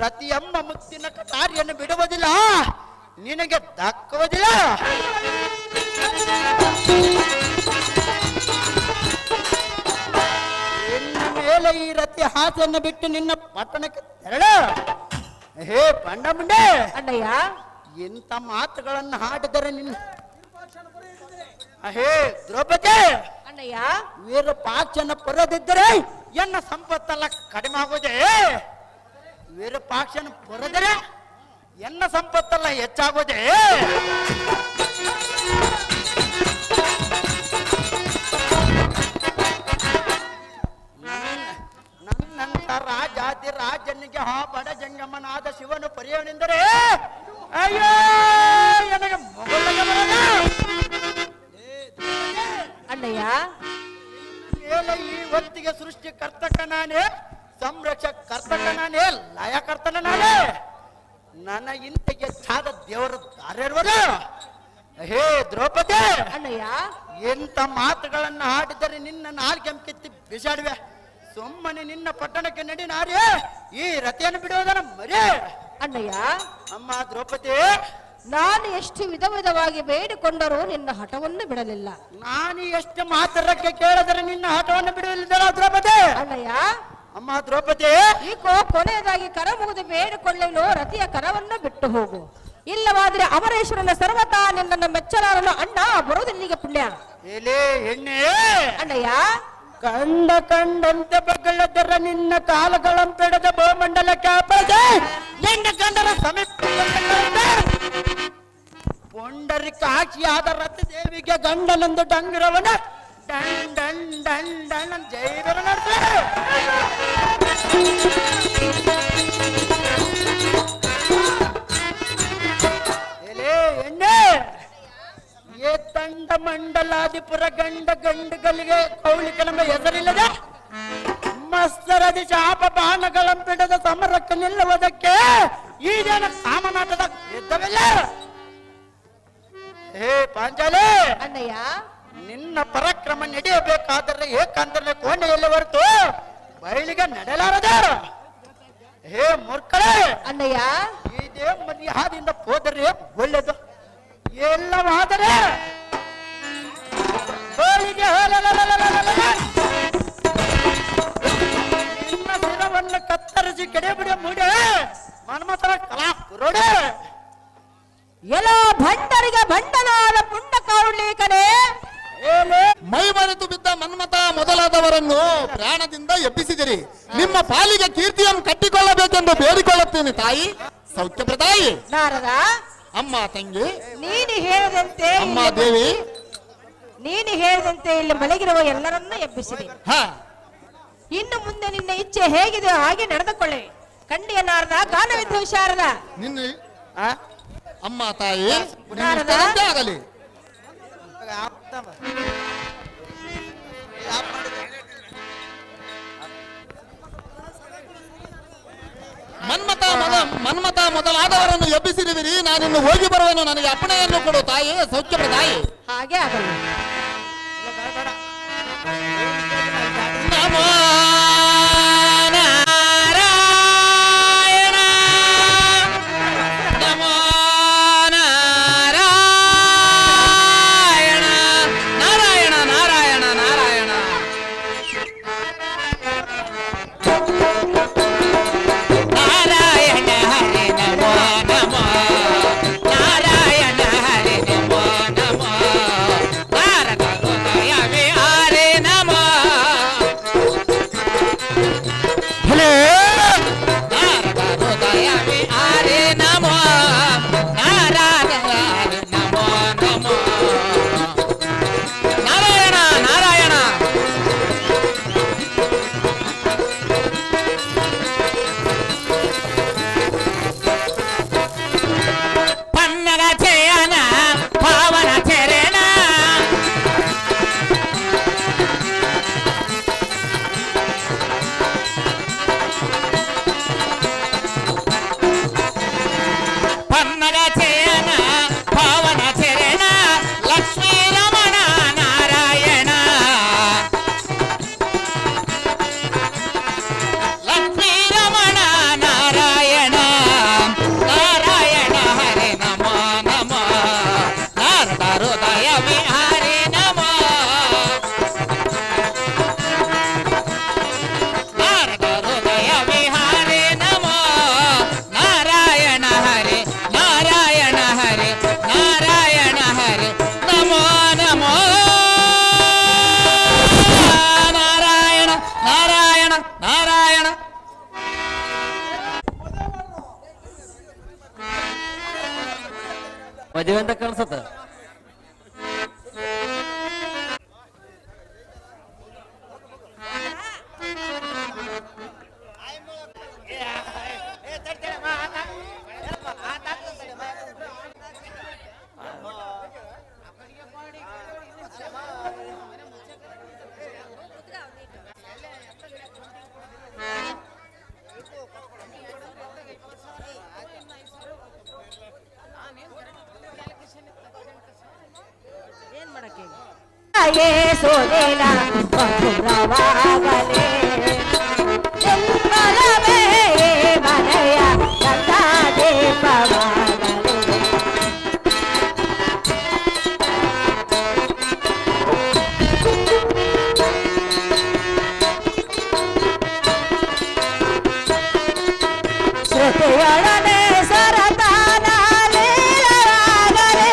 ರತಿಯಮ್ಮ ಮುತ್ತಿನ ಕಟಾರಿಯನ್ನು ಬಿಡುವುದಿಲ್ಲ, ನಿನಗೆ ದಕ್ಕುವುದಿಲ್ಲ. ಇನ್ನು ಮೇಲೆ ಈ ರತಿ ಹಾಸನ್ನು ಬಿಟ್ಟು ನಿನ್ನ ಪಟ್ಟಣಕ್ಕೆ ತೆರಳ. ಹೇ ಬಂಡ ಮುಂಡೆ, ಅಣ್ಣಯ್ಯ ಇಂಥ ಮಾತುಗಳನ್ನು ಹಾಡಿದರೆ ನಿನ್ನ ಹೇ ದ್ರೌಪದಿ, ಅಣ್ಣಯ್ಯ ವೀರಪಾಕ್ಷನ ಪೊರದಿದ್ದರೆ ಎನ್ನ ಸಂಪತ್ತೆಲ್ಲ ಕಡಿಮೆ ಆಗೋದೆ. ವೀರಪಾಕ್ಷನ ಪೊರದರೆ ಎನ್ನ ಸಂಪತ್ತೆಲ್ಲ ಹೆಚ್ಚಾಗೋದೆ. ನನ್ನಂತ ರಾಜಾತಿ ರಾಜನಿಗೆ ಬಡ ಜಂಗಮನಾದ ಶಿವನು ಪರಿಯವನೆಂದರೆ ಅಯ್ಯೋ ನನಗೆ ಮೊಗಲಿಗೆ ಬರಲ್ಲ. ಅಣ್ಣಯ್ಯ ಮೇಲೆ ಈ ಹೊತ್ತಿಗೆ ಸೃಷ್ಟಿ ಕರ್ತಕ ನಾನೇ, ಸಂರಕ್ಷಕ ಕರ್ತಕ ನಾನೇ, ಲಯ ಕರ್ತನ ನಾನೇ. ನನ್ನ ಇಂತೆಗೆ ಛಾದ ದೇವರ ದಾರಿರುವುದು. ಹೇ ದ್ರೌಪದಿ, ಅಣ್ಣಯ್ಯ ಎಂತ ಮಾತುಗಳನ್ನು ಆಡಿದರೆ ನಿನ್ನ ನಾಲ್ಗೆ ಕಿತ್ತಿ ಬಿಸಾಡುವೆ. ಸುಮ್ಮನೆ ನಿನ್ನ ಪಟ್ಟಣಕ್ಕೆ ನಡಿ ನಾರಿ, ಈ ರತಿಯನ್ನು ಬಿಡುವುದನ್ನ ಮರಿ. ಅಣ್ಣಯ್ಯ, ಅಮ್ಮ ದ್ರೌಪದಿ, ನಾನು ಎಷ್ಟು ವಿಧ ವಿಧವಾಗಿ ಬೇಡಿಕೊಂಡರೂ ನಿನ್ನ ಹಠವನ್ನು ಬಿಡಲಿಲ್ಲ. ನಾನು ಎಷ್ಟು ಮಾತರಕ್ಕೆ ಕೇಳಿದರೆ ನಿನ್ನ ಹಠವನ್ನು ಬಿಡುವುದಿಲ್ಲ ದ್ರೌಪದಿ. ಅಣ್ಣಯ್ಯ, ಅಮ್ಮ ದ್ರೌಪದಿ, ಈಗೋ ಕೊನೆಯದಾಗಿ ಕರ ಮುಗಿದು ಬೇಡಿಕೊಳ್ಳಲು ರತಿಯ ಕರವನ್ನು ಬಿಟ್ಟು ಹೋಗು, ಇಲ್ಲವಾದ್ರೆ ಅಮರೇಶ್ವರನ ಸರ್ವತಾ ನಿನ್ನನ್ನು ಮೆಚ್ಚಲಾರನು. ಅಣ್ಣ ಬರುವುದಿಲ್ಲಿಗೆ ಪುಣ್ಯ. ಎಲೆ ಎಣ್ಣೆ, ಅಣ್ಣಯ್ಯ ಕಂಡಂತೆ ಬಗಳದರ ನಿನ್ನ ಕಾಲಗಳಂಪೆಡದ ಬಹುಮಂಡಲ ಕಾಪದೆ ನಿನ್ನ ಗಂಡನ ಸಮೀಪ ಪೊಂಡರಿಕ ಆದ ರಥ ದೇವಿಗೆ ಗಂಡನೊಂದು ಡಂಗಿರವನ ಡನ್ ಡನ್ ಡನ್ ಡನ್ ಜೈವರ ನಡೆದ ಎಲೆ ಎಣ್ಣೆ, ಏ ತಂಡ ಮಂಡಲಾದಿಪುರ ಗಂಡಗಳಿಗೆ ಕೌಳಿಕನಂಬ ಹೆಸರಿಲ್ಲದೆ ಮಸ್ತರದಿ ಶಾಪ ಬಾಣಗಳಂಪಿಡದ ಸಮರಕ್ಕೆ ನಿಲ್ಲುವುದಕ್ಕೆ ಈ ಜನ ಸಾಮನಾಟದ ಯುದ್ಧವಿಲ್ಲ. ಹೇ ಪಾಂಚಾಲಿ, ಅಣ್ಣಯ್ಯ, ನಿನ್ನ ಪರಾಕ್ರಮ ನಡೆಯಬೇಕಾದರೆ ಏಕಾಂತರನೇ ಕೋಣೆಯಲ್ಲಿ ಹೊರತು ಬಯಲಿಗೆ ನಡೆಯಲಾರದ. ಹೇ ಮೂರ್ಖರೇ, ಅಣ್ಣಯ್ಯ, ಇದೇ ಮರ್ಯಾದಿಂದ ಹೋದರೆ ಒಳ್ಳೆದು. ಎಲ್ಲವಾದರೆ ಬಯಲಿಗೆ ನಿನ್ನ ಶಿರವನ್ನು ಕತ್ತರಿಸಿ ಕೆಡೆಬಿಡ ಮುಡೆ ಮನ್ಮಥರ ಕಲಾ ಕುರುಡೆ. ಎಲ್ಲೋ ಭಂಡರಿಗೆ ಭಂಡನಾದ ಪುಂಡ ಕೌಳಿಕನೇ, ಮೈ ಮರೆತು ಬಿದ್ದ ಮನ್ಮಥ ಮೊದಲಾದವರನ್ನು ಪ್ರಾಣದಿಂದ ಎಬ್ಬಿಸಿದಿರಿ. ನಿಮ್ಮ ಪಾಲಿಗೆ ಕೀರ್ತಿಯನ್ನು ಕಟ್ಟಿಕೊಳ್ಳಬೇಕೆಂದು ಬೇಡಿಕೊಳ್ಳುತ್ತೇನೆ ತಾಯಿ ಸೌಖ್ಯಪ್ರದಾಯಿ. ನಾರದ, ಅಮ್ಮ ತಂಗಿ, ನೀನು ಹೇಳಿದಂತೆ ಅಮ್ಮ ದೇವಿ, ನೀನು ಹೇಳಿದಂತೆ ಇಲ್ಲಿ ಮಲಗಿರುವ ಎಲ್ಲರನ್ನ ಎಬ್ಬಿಸಿದೆ. ಹ ಇನ್ನು ಮುಂದೆ ನಿನ್ನ ಇಚ್ಛೆ ಹೇಗಿದೆ ಹಾಗೆ ನಡೆದುಕೊಳ್ಳಿ. ಕಂಡಿಯ ನಾರದ, ಗಾನವಿದ್ದ ವಿಶಾರದ. ನಿನ್ನ ಆ? ಅಮ್ಮ ತಾಯಿ ನಿನ್ನ ನಾರದ? ಇಷ್ಟದಂತೆ ಆಗಲಿ. ಮನ್ಮಥ ಮೊದಲಾದವರನ್ನು ಎಬ್ಬಿಸಿರುವಿರಿ. ನಾನಿನ್ನು ಹೋಗಿ ಬರುವೆನು. ನನಗೆ ಅಪ್ಪಣೆಯನ್ನು ಕೊಡು ತಾಯಿ ಸೌಖ್ಯಪ್ರದಾಯಿ. ಹಾಗೆ ಆಗಲಿ. ನಮೋ ಮದುವೆ ಅಂತ ಕಾಣಿಸುತ್ತ. ಸೋದೇನ ಮಧುರವಾಗಲೇ ಚಂಬಲವೇ ಮನೆಯ ಗಂಗಾ ದೀಪವಾಗಲೇ. ಶ್ರುತಿಯೊಡನೆ ಸರತಾನ ಲೀಲರಾಗಲೇ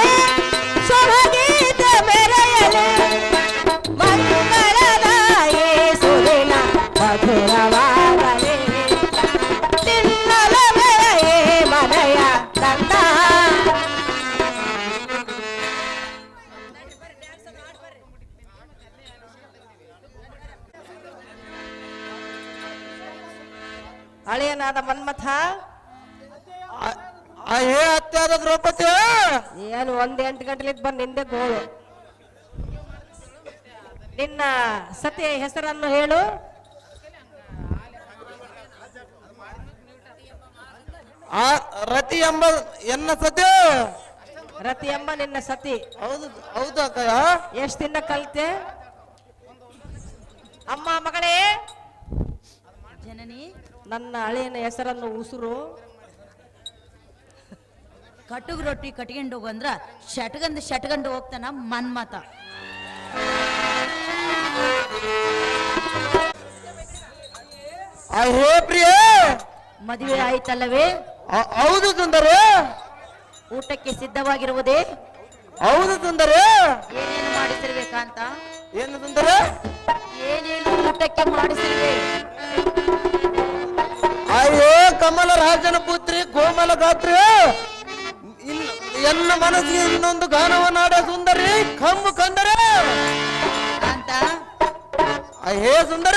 ಶುಭಗೀತೆ ಮೆರೆಯಲೇ ಮಂಗಳದಾಯೇ ಸುದಿನ ಮಧುರವಾಗಲೇ ತಿನ್ನಲವೇ ಮನೆಯ ಕಂದ. ಹಳೆಯನಾದ ಮನ್ಮಥ, ಹೇ ಅತ್ಯಾದ ದ್ರೌಪದಿ, ಏನು 1-8 ಗಂಟೆಲಿದ್ ಬಂದು ನಿಂದೆ ಗೋಳು. ನಿನ್ನ ಸತಿಯ ಹೆಸರನ್ನು ಹೇಳು. ಆ ರತಿ ಎಂಬ ಎನ್ನ ಸತಿ. ರತಿ ಎಂಬ ನಿನ್ನ ಸತಿ. ಹೌದು ಹೌದು ಅಕ್ಕಯ್ಯ. ಎಷ್ಟು ದಿನ ಕಲ್ತೆ? ಅಮ್ಮ ಮಗಳೇ, ಜನನಿ ನನ್ನ ಹಳೆಯನ ಹೆಸರನ್ನು ಉಸುರು. ಕಟುಗ್ ರೊಟ್ಟಿ ಕಟ್ಕೊಂಡು ಹೋಗು ಅಂದ್ರ ಶಟ್ಗಂದು ಹೋಗ್ತಾನ ಮನ್ಮತ. ಹೇ ಪ್ರಿಯ, ಮದುವೆ ಆಯ್ತಲ್ಲವೇ? ಹೌದು ಸುಂದರ. ಊಟಕ್ಕೆ ಸಿದ್ಧವಾಗಿರುವುದೇ? ಹೌದು ಸುಂದರ. ಏನೇನು ಮಾಡಿಸಿರ್ಬೇಕಂತ? ಏನು ಸುಂದರ? ಏನೇನು ಊಟಕ್ಕೆ ಮಾಡಿಸಿರ್ವೆ? ಅಯ್ಯೋ ಕಮಲ ರಾಜನ ಪುತ್ರಿ ಕೋಮಲ ಗಾತ್ರಿ, ಎನ್ನ ಮನಸ್ಸಿಗೆ ಇನ್ನೊಂದು ಗಾನವನ್ನಾಡ ಸುಂದರಿ ಕಂಬು ಕಂದರೆ ಅಂತ ಹೇ ಸುಂದರ.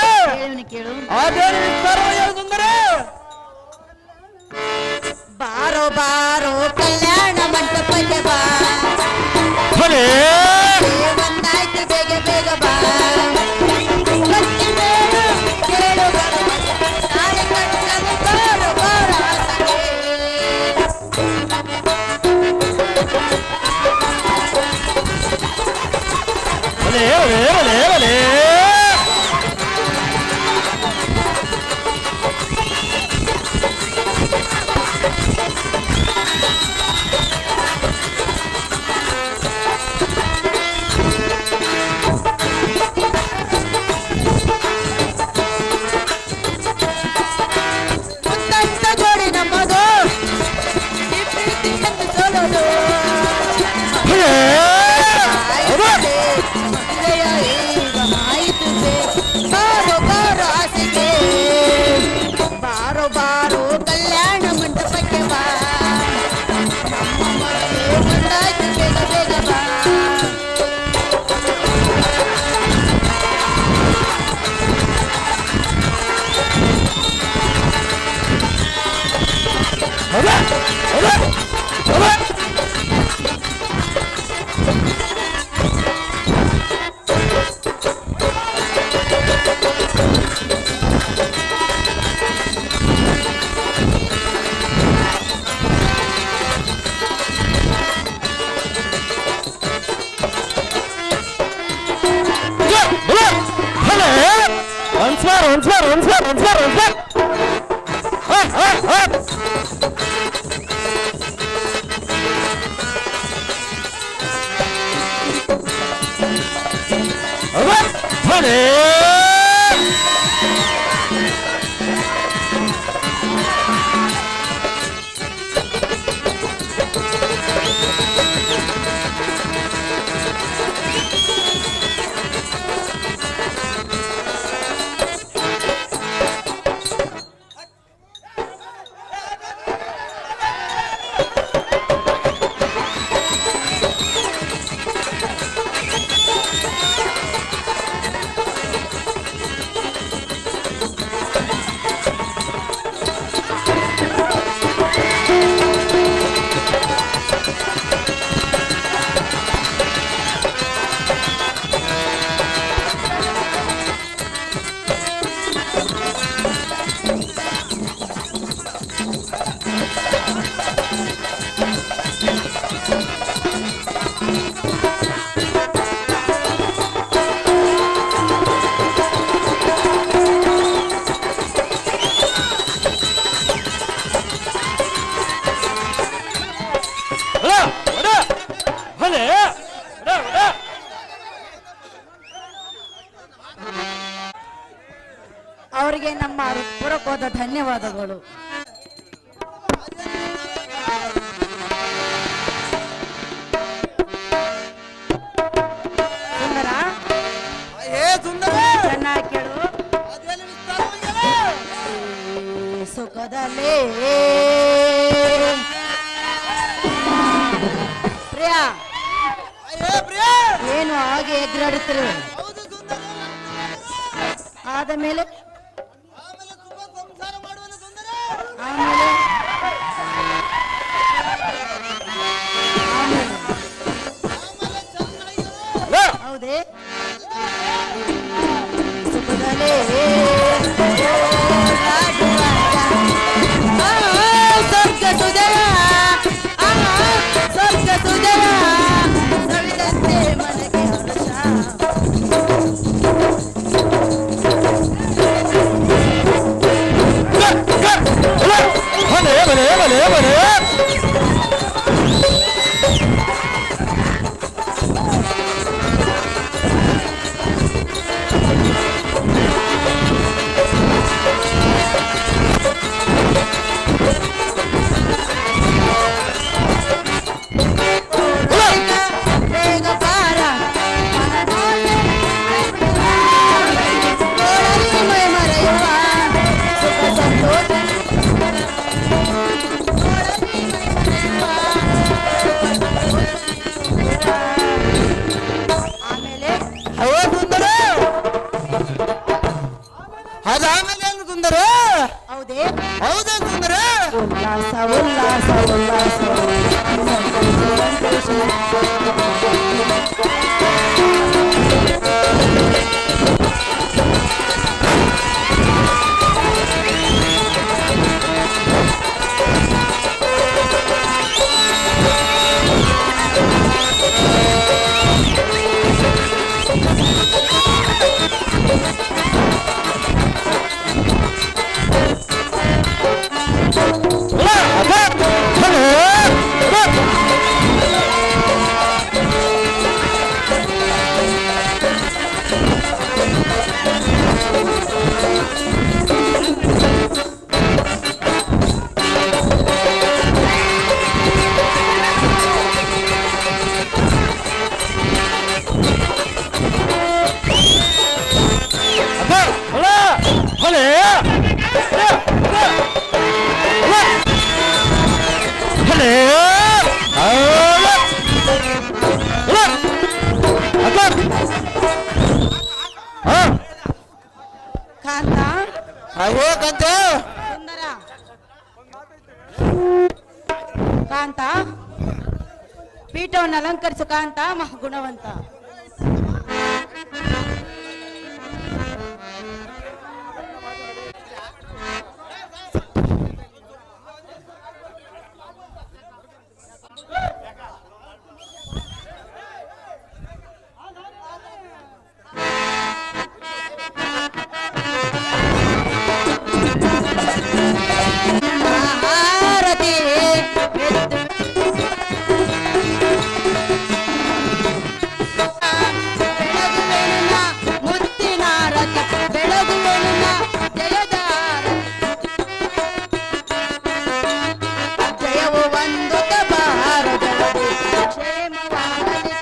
ಕೇಳು. ಅದೇನು ವಿಸ್ತಾರವಾಗಿ ಹೇಳು ಸುಂದರ. ಬಾರೋ ಬಾರೋ ಕಲ್ಯಾಣ ಮಂಟಪಕ್ಕೆ ಬಾ, ಒಂದಾಯ್ತು ಬೇಗ ಬೇಗ ಬಾ. ಕೇಳು ತಾಳಿ ಕಟ್ಟಲು ಬಾರೋ ಬಾರೋ ಆಸೆಗೆ. ಮುತ್ತಂತ ಜೋಡಿ ನಮ್ಮದು, ಈ ಪ್ರೀತಿ ಎಂದು ಸೋಲೋದು. ಮದುವೆಯ ಈಗ ಆಯಿತು ಬೇ, ಬಾರೋ ಬಾರೋ ಆಸೆಗೆ. ಬಾರೋ ಬಾರೋ ಕಲ್ಯಾಣ ಮಂಟಪಕ್ಕೆ ಬಾ, ನಮ್ಮ ಮದುವೆ ಒಂದಾಯ್ತು ಬೇಗ ಬೇಗ ಬಾ. ಅವರಿಗೆ ನಮ್ಮ ಹೃತ್ಪೂರ್ವಕವಾದ ಧನ್ಯವಾದಗಳು. ಸುಂದರ, ಚೆನ್ನಾಗಿ ಕೇಳು. ಈ ಸುಖದಲ್ಲಿ ಪ್ರಿಯ ಏನು ಹಾಗೆ ಎದುರಾಡುತ್ತಿರು? ಆದ ಮೇಲೆ ಹೌದೇ? ಬಲೆ ಬಲೆ ಬಲೆ ಬಲೆ ಬೇಗ ಬಾರ ಮೈ ಮರೆಯುವ ಸುಖ ಸಂತೋಷ ಆಮೇಲೆ ಅವ ಸುಂದರ ಅದಾದ್ಮೇಲೆ ಏನು ಸುಂದರ ಹೌದೇ ಹೌದಾ ಸುಂದರ ಉಲ್ಲಾಸ ಉಲ್ಲಾಸ ಉಲ್ಲಾಸ ಕಾಂತ ಹೋಗಂತ ಸುಂದರ ಕಾಂತ ಪೀಠವನ್ನು ಅಲಂಕರಿಸು ಕಾಂತ ಗುಣವಂತ ಆರತಿ ಬೆಳಗುವೆನ್ನ ಮುತ್ತಿನ ರತಿ ಬೆಳಗುವೆನ್ನ ಜಯದ ಜಯವು ಒಂದು ಭಾರತದಲ್ಲಿ ಕ್ಷೇಮವಾಗಲಿ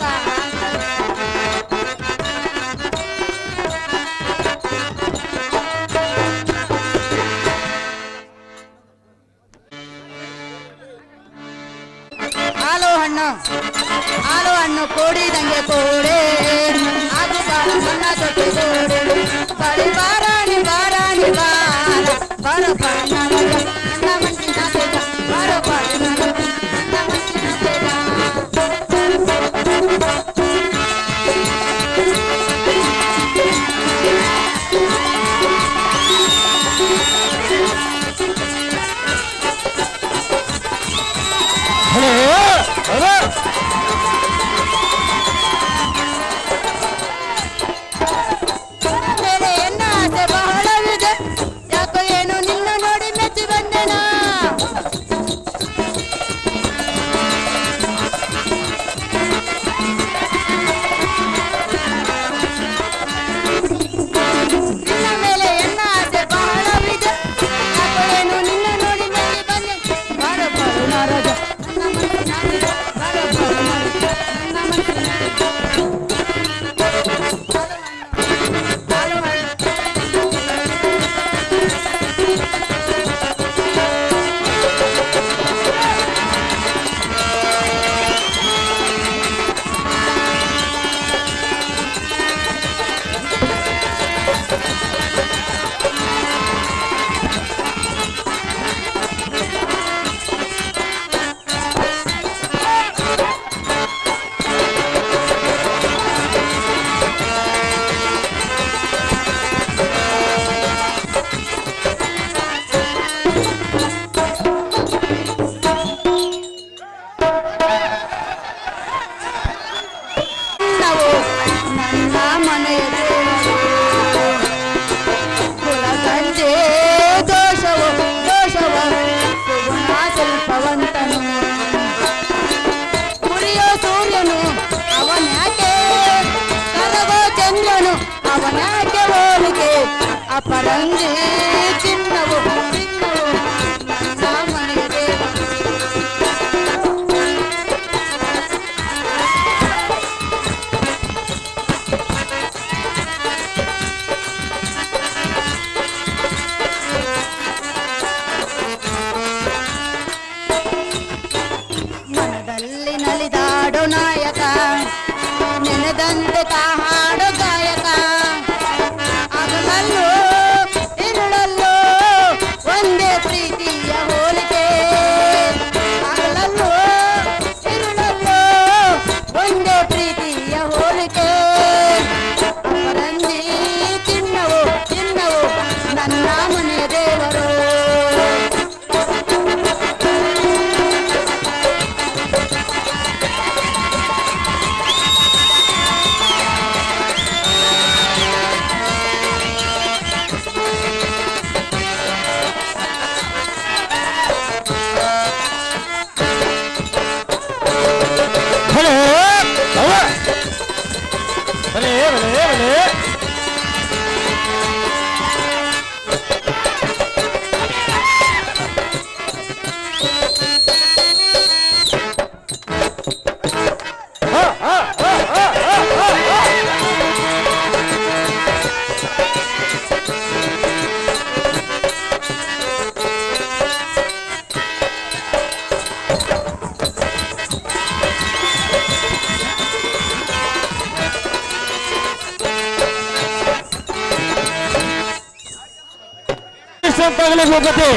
ಹಾಲು ಹಣ್ಣು ಕೂಡಿದಂಗೆ ಕೂಡೆ ಅದು ಬಾಳ ಮಣ್ಣ ತೊಟ್ಟಿ ಕೂಡೆ ಬಳಿ ಬಾರಾಣಿ ಬಾರಾಣಿ ಬಾರ ಬರ ಬಣ್ಣ ನನ್ನ ಮನಸ್ಸಿನ ತೇಜ ಬರ ಬಣ್ಣ ನನ್ನ ಮನಸ್ಸಿನ ತೇಜ ಮೇಲೆ ಎನ್ನ ಆಸೆ ಬಹಳವಿದೆ ಯಾಕೋ ಏನು ನಿನ್ನ ನೋಡಿ ಮೆಚ್ಚಿ ಬಂದೆನ ನಿನ್ನ ಮೇಲೆ ಎನ್ನ ಆಸೆ ಬಹಳವಿದೆ ಯಾಕೋ ಏನು ನಿನ್ನ ನೋಡಿ ಮೆಚ್ಚಿ ಬಂದೆ ಬಾರ ಬಾರು ನಾರಾಜ ನನ್ನ ಮನಸ್ಸಿನ ಬಾರ ಬಾರು ನಾರಾಜ ನನ್ನ ಮನಸ್ಸಿನ ನನ್ನ ಮನೆಯ ಕುಲ ಸಂಜೆ ದೋಷವು ದೋಷವ ಅಪರಂಜಿ ಚಿನ್ನವು ಚಿನ್ನವು ನನ್ನ ಮನೆಯ ದೇವರು. ಮನದಲ್ಲಿ ನಲಿದಾಡೋ ನಾಯಕ ನೆನೆದಂತೆ ಹಾಡೋ ಗಾಯಕ ಆಗಲಲ್ಲೂ ಇರುಳಲ್ಲೂ ಒಂದೇ ಪ್ರೀತಿಯ ಹೋಲಿಕೆ ಆಗಲಲ್ಲೂ ಇರುಳಲ್ಲೂ ಒಂದೇ ಪ್ರೀತಿಯ ಹೋಲಿಕೆ ಅಪರಂಜಿ ಚಿನ್ನವು ಚಿನ್ನವು ನನ್ನ ಮನೆಯ ದೇವರು. ಭೂಪತಿ